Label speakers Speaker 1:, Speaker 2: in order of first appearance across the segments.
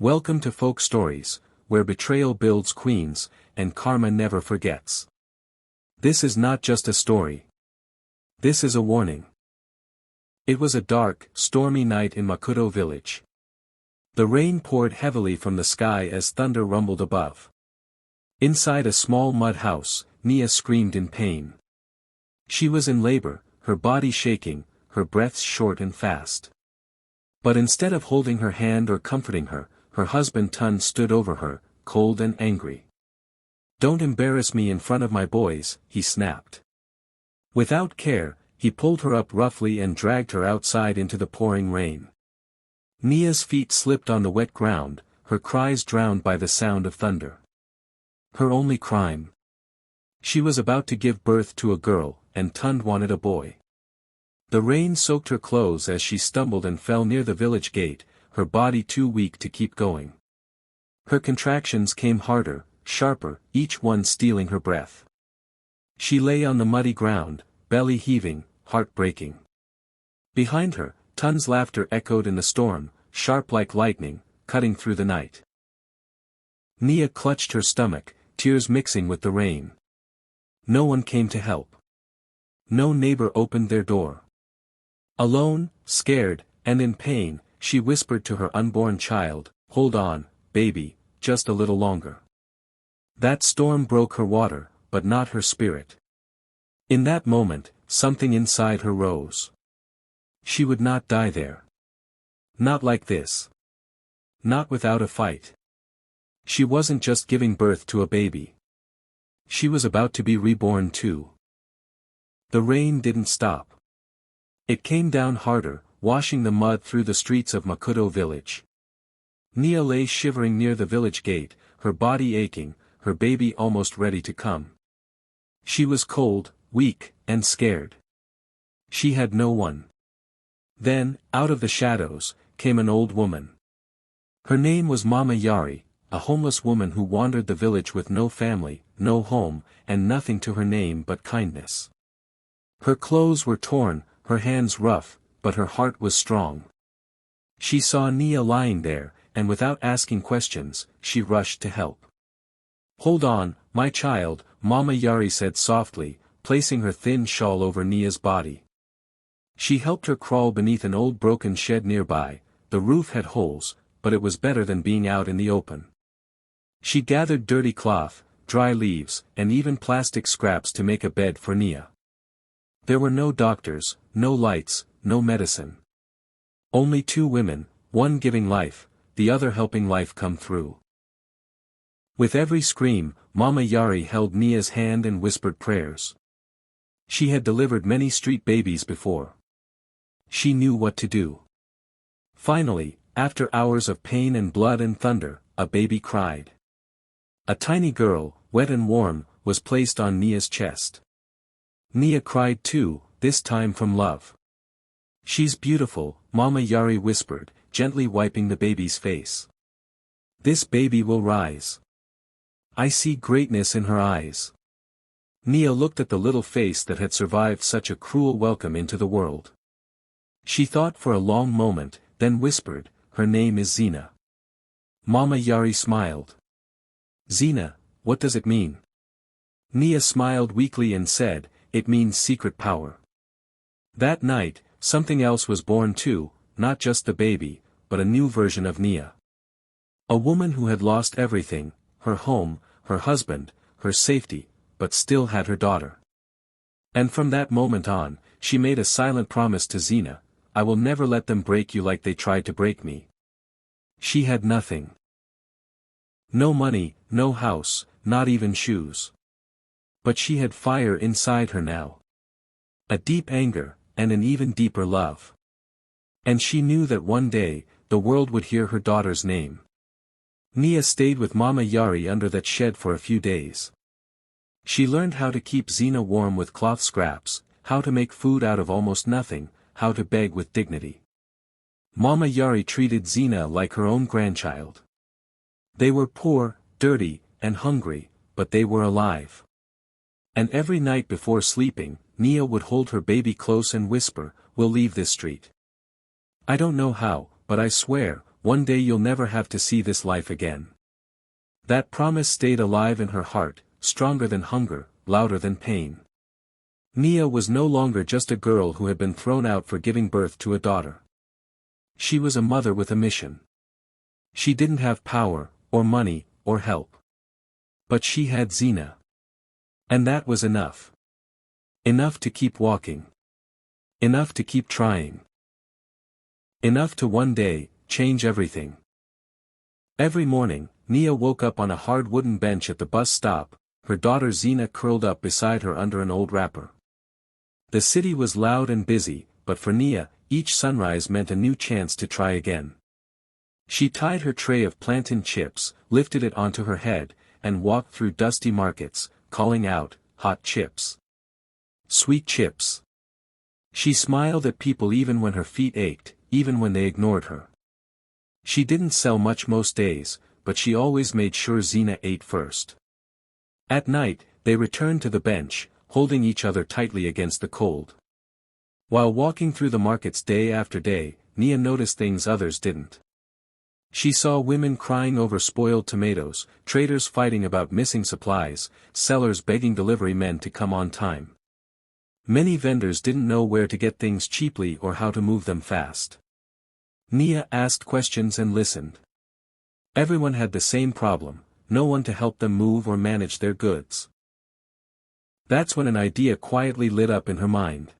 Speaker 1: Welcome to Folk Stories, where betrayal builds queens, and karma never forgets. This is not just a story. This is a warning. It was a dark, stormy night in Makuto village. The rain poured heavily from the sky as thunder rumbled above. Inside a small mud house, Nia screamed in pain. She was in labor, her body shaking, her breaths short and fast. But instead of holding her hand or comforting her, her husband Tun stood over her, cold and angry. "Don't embarrass me in front of my boys," he snapped. Without care, he pulled her up roughly and dragged her outside into the pouring rain. Nia's feet slipped on the wet ground, her cries drowned by the sound of thunder. Her only crime. She was about to give birth to a girl, and Tun wanted a boy. The rain soaked her clothes as she stumbled and fell near the village gate, her body too weak to keep going. Her contractions came harder, sharper, each one stealing her breath. She lay on the muddy ground, belly heaving, heart breaking. Behind her, Tun's laughter echoed in the storm, sharp like lightning, cutting through the night. Nia clutched her stomach, tears mixing with the rain. No one came to help. No neighbor opened their door. Alone, scared, and in pain, she whispered to her unborn child, "Hold on, baby, just a little longer." That storm broke her water, but not her spirit. In that moment, something inside her rose. She would not die there. Not like this. Not without a fight. She wasn't just giving birth to a baby. She was about to be reborn too. The rain didn't stop. It came down harder, washing the mud through the streets of Makuto village. Nia lay shivering near the village gate, her body aching, her baby almost ready to come. She was cold, weak, and scared. She had no one. Then, out of the shadows, came an old woman. Her name was Mama Yari, a homeless woman who wandered the village with no family, no home, and nothing to her name but kindness. Her clothes were torn, her hands rough, but her heart was strong. She saw Nia lying there, and without asking questions, she rushed to help. "Hold on, my child," Mama Yari said softly, placing her thin shawl over Nia's body. She helped her crawl beneath an old broken shed nearby. The roof had holes, but it was better than being out in the open. She gathered dirty cloth, dry leaves, and even plastic scraps to make a bed for Nia. There were no doctors, no lights, no medicine. Only two women, one giving life, the other helping life come through. With every scream, Mama Yari held Nia's hand and whispered prayers. She had delivered many street babies before. She knew what to do. Finally, after hours of pain and blood and thunder, a baby cried. A tiny girl, wet and warm, was placed on Nia's chest. Nia cried too, this time from love. "She's beautiful," Mama Yari whispered, gently wiping the baby's face. "This baby will rise. I see greatness in her eyes." Nia looked at the little face that had survived such a cruel welcome into the world. She thought for a long moment, then whispered, "Her name is Xena." Mama Yari smiled. "Xena, what does it mean?" Nia smiled weakly and said, "It means secret power." That night, something else was born too, not just the baby, but a new version of Nia. A woman who had lost everything, her home, her husband, her safety, but still had her daughter. And from that moment on, she made a silent promise to Xena, "I will never let them break you like they tried to break me." She had nothing. No money, no house, not even shoes. But she had fire inside her now. A deep anger, and an even deeper love. And she knew that one day, the world would hear her daughter's name. Nia stayed with Mama Yari under that shed for a few days. She learned how to keep Xena warm with cloth scraps, how to make food out of almost nothing, how to beg with dignity. Mama Yari treated Xena like her own grandchild. They were poor, dirty, and hungry, but they were alive. And every night before sleeping, Nia would hold her baby close and whisper, "We'll leave this street. I don't know how, but I swear, one day you'll never have to see this life again." That promise stayed alive in her heart, stronger than hunger, louder than pain. Nia was no longer just a girl who had been thrown out for giving birth to a daughter. She was a mother with a mission. She didn't have power, or money, or help. But she had Xena. And that was enough. Enough to keep walking. Enough to keep trying. Enough to one day change everything. Every morning, Nia woke up on a hard wooden bench at the bus stop, her daughter Xena curled up beside her under an old wrapper. The city was loud and busy, but for Nia, each sunrise meant a new chance to try again. She tied her tray of plantain chips, lifted it onto her head, and walked through dusty markets, calling out, "Hot chips. Sweet chips." She smiled at people even when her feet ached, even when they ignored her. She didn't sell much most days, but she always made sure Xena ate first. At night, they returned to the bench, holding each other tightly against the cold. While walking through the markets day after day, Nia noticed things others didn't. She saw women crying over spoiled tomatoes, traders fighting about missing supplies, sellers begging delivery men to come on time. Many vendors didn't know where to get things cheaply or how to move them fast. Nia asked questions and listened. Everyone had the same problem, no one to help them move or manage their goods. That's when an idea quietly lit up in her mind.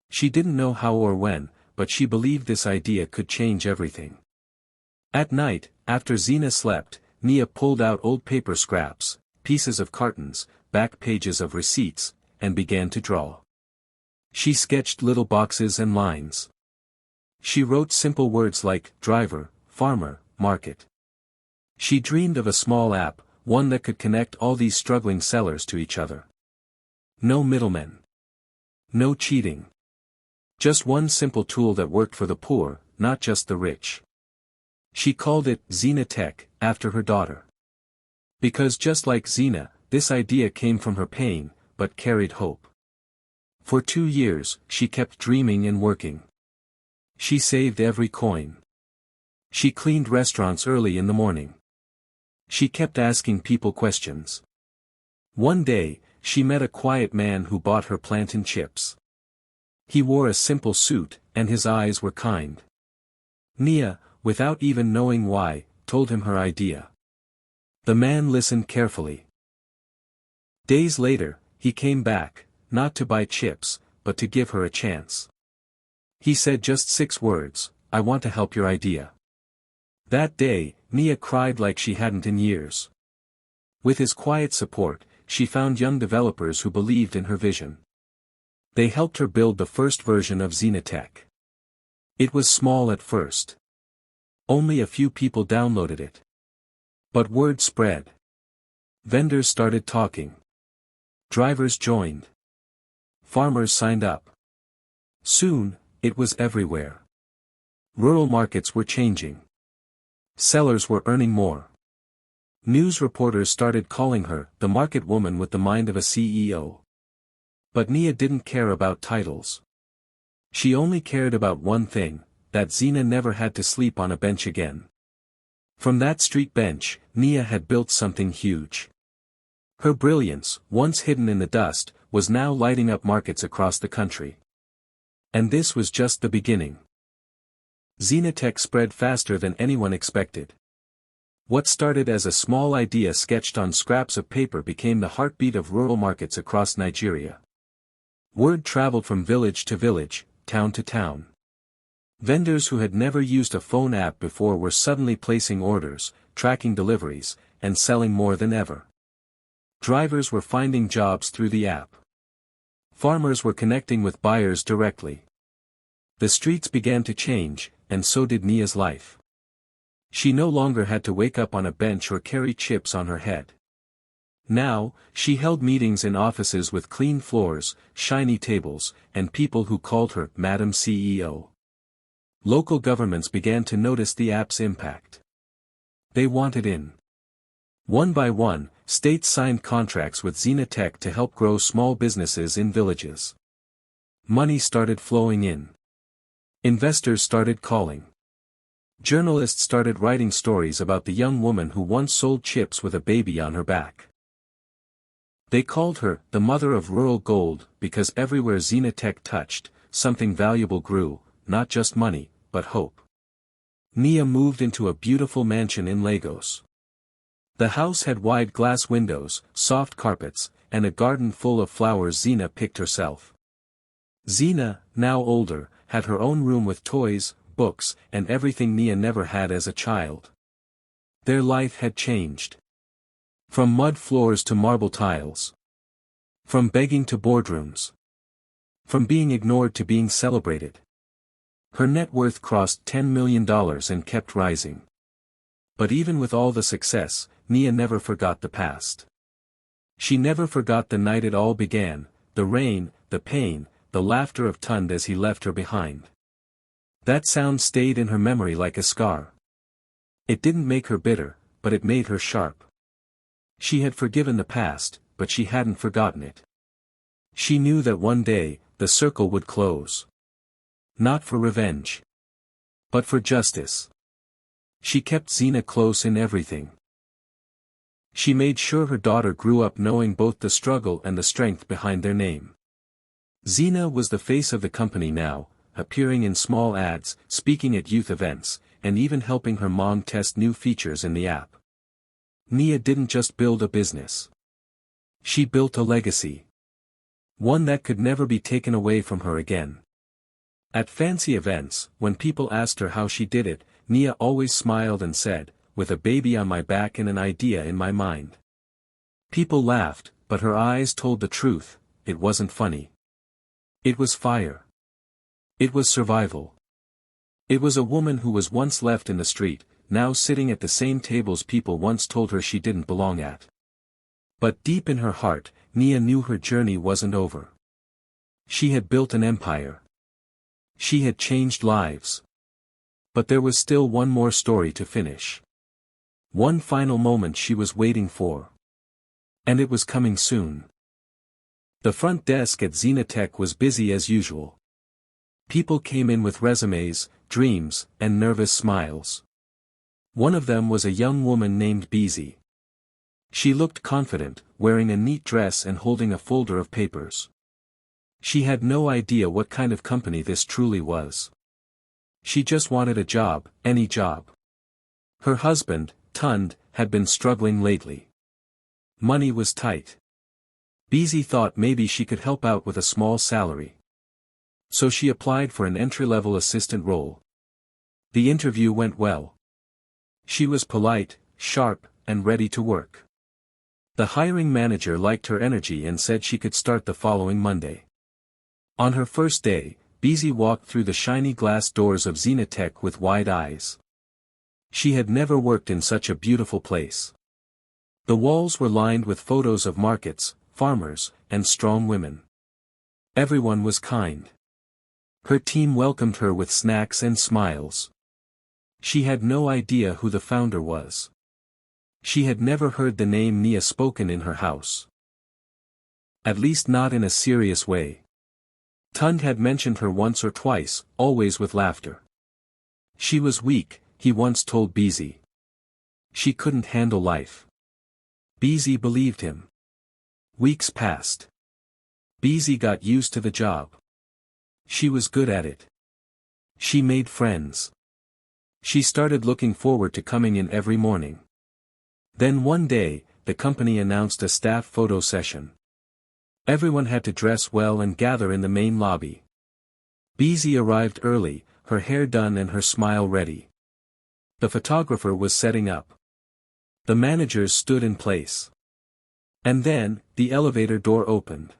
Speaker 1: She didn't know how or when, but she believed this idea could change everything. At night, after Xena slept, Nia pulled out old paper scraps, pieces of cartons, back pages of receipts, and began to draw. She sketched little boxes and lines. She wrote simple words like driver, farmer, market. She dreamed of a small app, one that could connect all these struggling sellers to each other. No middlemen. No cheating. Just one simple tool that worked for the poor, not just the rich. She called it Xenitech, after her daughter. Because just like Xena, this idea came from her pain, but carried hope. For 2 years, she kept dreaming and working. She saved every coin. She cleaned restaurants early in the morning. She kept asking people questions. One day, she met a quiet man who bought her plantain chips. He wore a simple suit, and his eyes were kind. Nia, without even knowing why, told him her idea. The man listened carefully. Days later, he came back, not to buy chips, but to give her a chance. He said just 6 words, "I want to help your idea." That day, Nia cried like she hadn't in years. With his quiet support, she found young developers who believed in her vision. They helped her build the first version of Xenitech. It was small at first. Only a few people downloaded it. But word spread. Vendors started talking. Drivers joined. Farmers signed up. Soon, it was everywhere. Rural markets were changing. Sellers were earning more. News reporters started calling her the market woman with the mind of a CEO. But Nia didn't care about titles. She only cared about one thing, that Xena never had to sleep on a bench again. From that street bench, Nia had built something huge. Her brilliance, once hidden in the dust, was now lighting up markets across the country. And this was just the beginning. Xenitech spread faster than anyone expected. What started as a small idea sketched on scraps of paper became the heartbeat of rural markets across Nigeria. Word traveled from village to village, town to town. Vendors who had never used a phone app before were suddenly placing orders, tracking deliveries, and selling more than ever. Drivers were finding jobs through the app. Farmers were connecting with buyers directly. The streets began to change, and so did Nia's life. She no longer had to wake up on a bench or carry chips on her head. Now, she held meetings in offices with clean floors, shiny tables, and people who called her Madam CEO. Local governments began to notice the app's impact. They wanted in. One by one, states signed contracts with Xenitech to help grow small businesses in villages. Money started flowing in. Investors started calling. Journalists started writing stories about the young woman who once sold chips with a baby on her back. They called her the mother of rural gold because everywhere Xenitech touched, something valuable grew, not just money, but hope. Nia moved into a beautiful mansion in Lagos. The house had wide glass windows, soft carpets, and a garden full of flowers Xena picked herself. Xena, now older, had her own room with toys, books, and everything Nia never had as a child. Their life had changed. From mud floors to marble tiles. From begging to boardrooms. From being ignored to being celebrated. Her net worth crossed $10 million and kept rising. But even with all the success, Nia never forgot the past. She never forgot the night it all began, the rain, the pain, the laughter of Tund as he left her behind. That sound stayed in her memory like a scar. It didn't make her bitter, but it made her sharp. She had forgiven the past, but she hadn't forgotten it. She knew that one day, the circle would close. Not for revenge. But for justice. She kept Xena close in everything. She made sure her daughter grew up knowing both the struggle and the strength behind their name. Xena was the face of the company now, appearing in small ads, speaking at youth events, and even helping her mom test new features in the app. Nia didn't just build a business. She built a legacy. One that could never be taken away from her again. At fancy events, when people asked her how she did it, Nia always smiled and said, "With a baby on my back and an idea in my mind." People laughed, but her eyes told the truth. It wasn't funny. It was fire. It was survival. It was a woman who was once left in the street, now sitting at the same tables people once told her she didn't belong at. But deep in her heart, Nia knew her journey wasn't over. She had built an empire. She had changed lives. But there was still one more story to finish. One final moment she was waiting for. And it was coming soon. The front desk at Xenitech was busy as usual. People came in with resumes, dreams, and nervous smiles. One of them was a young woman named Busy. She looked confident, wearing a neat dress and holding a folder of papers. She had no idea what kind of company this truly was. She just wanted a job, any job. Her husband, Tund, had been struggling lately. Money was tight. Busy thought maybe she could help out with a small salary. So she applied for an entry-level assistant role. The interview went well. She was polite, sharp, and ready to work. The hiring manager liked her energy and said she could start the following Monday. On her first day, Busy walked through the shiny glass doors of Xenitech with wide eyes. She had never worked in such a beautiful place. The walls were lined with photos of markets, farmers, and strong women. Everyone was kind. Her team welcomed her with snacks and smiles. She had no idea who the founder was. She had never heard the name Nia spoken in her house. At least not in a serious way. Tund had mentioned her once or twice, always with laughter. She was weak, he once told Busy. She couldn't handle life. Busy believed him. Weeks passed. Busy got used to the job. She was good at it. She made friends. She started looking forward to coming in every morning. Then one day, the company announced a staff photo session. Everyone had to dress well and gather in the main lobby. Busy arrived early, her hair done and her smile ready. The photographer was setting up. The managers stood in place. And then, the elevator door opened.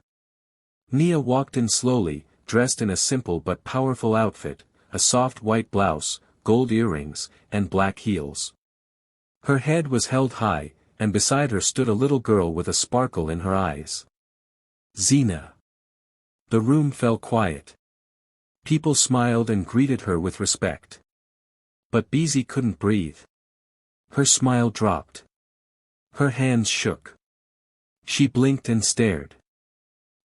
Speaker 1: Nia walked in slowly, dressed in a simple but powerful outfit, a soft white blouse, gold earrings, and black heels. Her head was held high, and beside her stood a little girl with a sparkle in her eyes. Xena. The room fell quiet. People smiled and greeted her with respect. But Busy couldn't breathe. Her smile dropped. Her hands shook. She blinked and stared.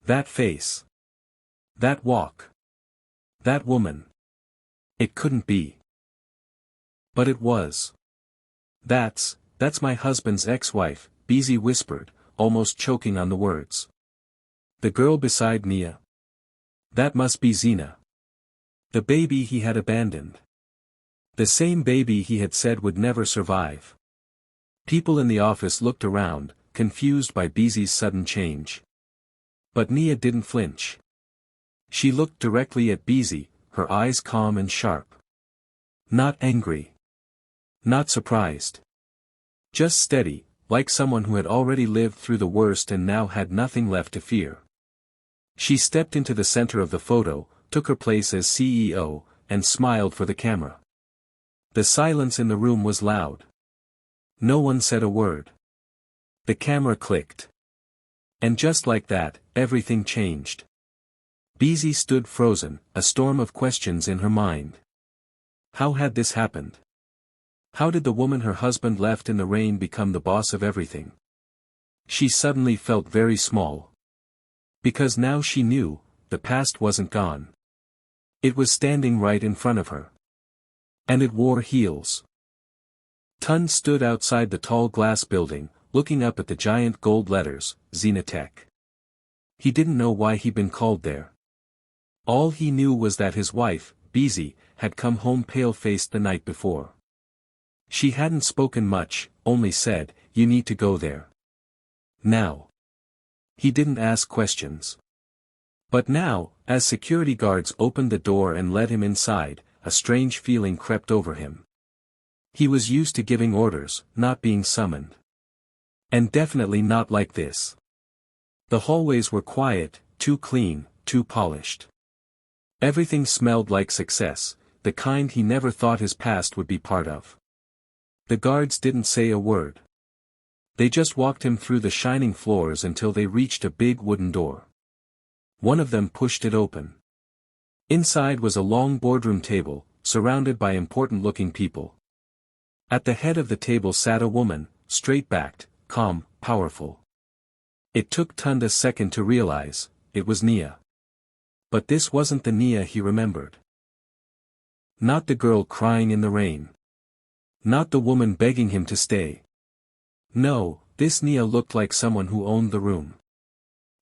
Speaker 1: That face. That walk. That woman. It couldn't be. But it was. That's my husband's ex-wife, Beezy whispered, almost choking on the words. The girl beside Nia. That must be Xena. The baby he had abandoned. The same baby he had said would never survive. People in the office looked around, confused by Beezy's sudden change. But Nia didn't flinch. She looked directly at Beezy, her eyes calm and sharp. Not angry. Not surprised. Just steady, like someone who had already lived through the worst and now had nothing left to fear. She stepped into the center of the photo, took her place as CEO, and smiled for the camera. The silence in the room was loud. No one said a word. The camera clicked. And just like that, everything changed. Beezy stood frozen, a storm of questions in her mind. How had this happened? How did the woman her husband left in the rain become the boss of everything? She suddenly felt very small. Because now she knew, the past wasn't gone. It was standing right in front of her. And it wore heels. Tun stood outside the tall glass building, looking up at the giant gold letters, Xenitech. He didn't know why he'd been called there. All he knew was that his wife, Beezy, had come home pale-faced the night before. She hadn't spoken much, only said, "You need to go there. Now." He didn't ask questions. But now, as security guards opened the door and led him inside, a strange feeling crept over him. He was used to giving orders, not being summoned. And definitely not like this. The hallways were quiet, too clean, too polished. Everything smelled like success, the kind he never thought his past would be part of. The guards didn't say a word. They just walked him through the shining floors until they reached a big wooden door. One of them pushed it open. Inside was a long boardroom table, surrounded by important-looking people. At the head of the table sat a woman, straight-backed, calm, powerful. It took Tund a second to realize, it was Nia. But this wasn't the Nia he remembered. Not the girl crying in the rain. Not the woman begging him to stay. No, this Nia looked like someone who owned the room.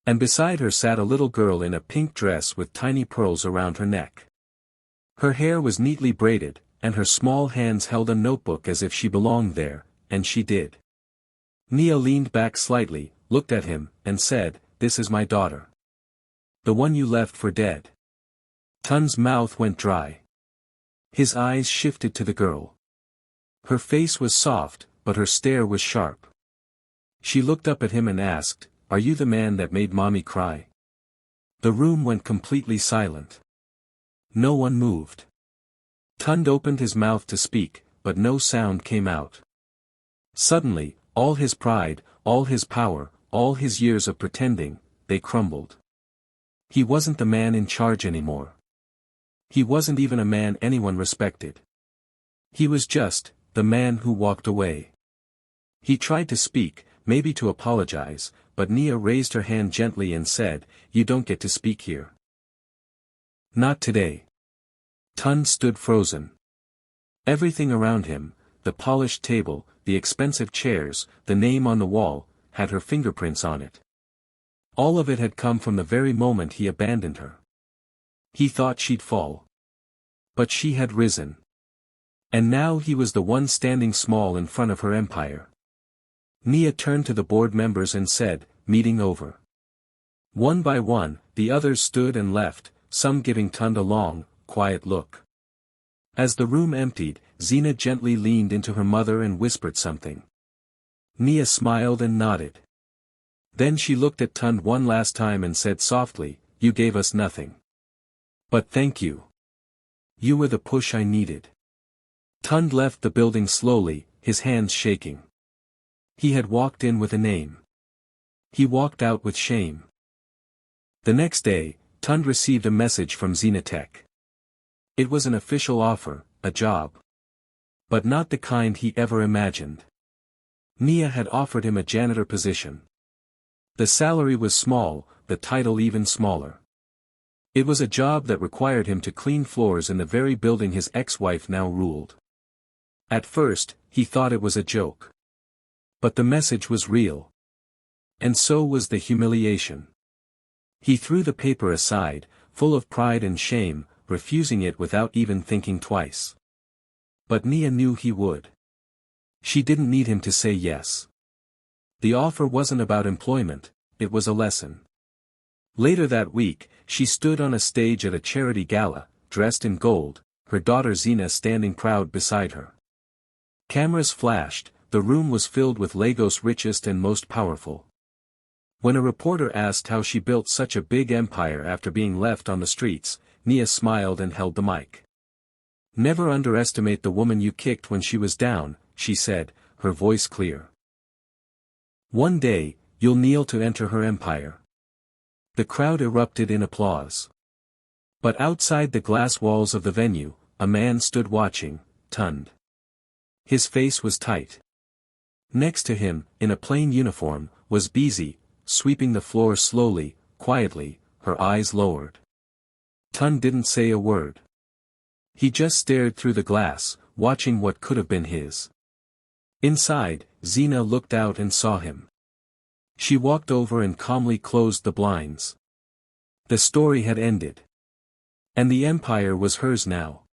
Speaker 1: And beside her sat a little girl in a pink dress with tiny pearls around her neck. Her hair was neatly braided, and her small hands held a notebook as if she belonged there, and she did. Nia leaned back slightly, looked at him, and said, "This is my daughter. The one you left for dead." Tun's mouth went dry. His eyes shifted to the girl. Her face was soft, but her stare was sharp. She looked up at him and asked, "Are you the man that made Mommy cry?" The room went completely silent. No one moved. Tund opened his mouth to speak, but no sound came out. Suddenly, all his pride, all his power, all his years of pretending, they crumbled. He wasn't the man in charge anymore. He wasn't even a man anyone respected. He was just, the man who walked away. He tried to speak, maybe to apologize, but Nia raised her hand gently and said, "You don't get to speak here. Not today." Tund stood frozen. Everything around him, the polished table, the expensive chairs, the name on the wall, had her fingerprints on it. All of it had come from the very moment he abandoned her. He thought she'd fall. But she had risen. And now he was the one standing small in front of her empire. Nia turned to the board members and said, "Meeting over." One by one, the others stood and left, some giving Tund a long, quiet look. As the room emptied, Xena gently leaned into her mother and whispered something. Nia smiled and nodded. Then she looked at Tund one last time and said softly, "You gave us nothing. But thank you. You were the push I needed." Tund left the building slowly, his hands shaking. He had walked in with a name. He walked out with shame. The next day, Tund received a message from Xenitech. It was an official offer, a job. But not the kind he ever imagined. Nia had offered him a janitor position. The salary was small, the title even smaller. It was a job that required him to clean floors in the very building his ex-wife now ruled. At first, he thought it was a joke. But the message was real. And so was the humiliation. He threw the paper aside, full of pride and shame, refusing it without even thinking twice. But Nia knew he would. She didn't need him to say yes. The offer wasn't about employment, it was a lesson. Later that week, she stood on a stage at a charity gala, dressed in gold, her daughter Xena standing proud beside her. Cameras flashed, the room was filled with Lagos' richest and most powerful. When a reporter asked how she built such a big empire after being left on the streets, Nia smiled and held the mic. "Never underestimate the woman you kicked when she was down," she said, her voice clear. "One day, you'll kneel to enter her empire." The crowd erupted in applause. But outside the glass walls of the venue, a man stood watching, stunned. His face was tight. Next to him, in a plain uniform, was Beezy, sweeping the floor slowly, quietly, her eyes lowered. Tun didn't say a word. He just stared through the glass, watching what could have been his. Inside, Xena looked out and saw him. She walked over and calmly closed the blinds. The story had ended. And the empire was hers now.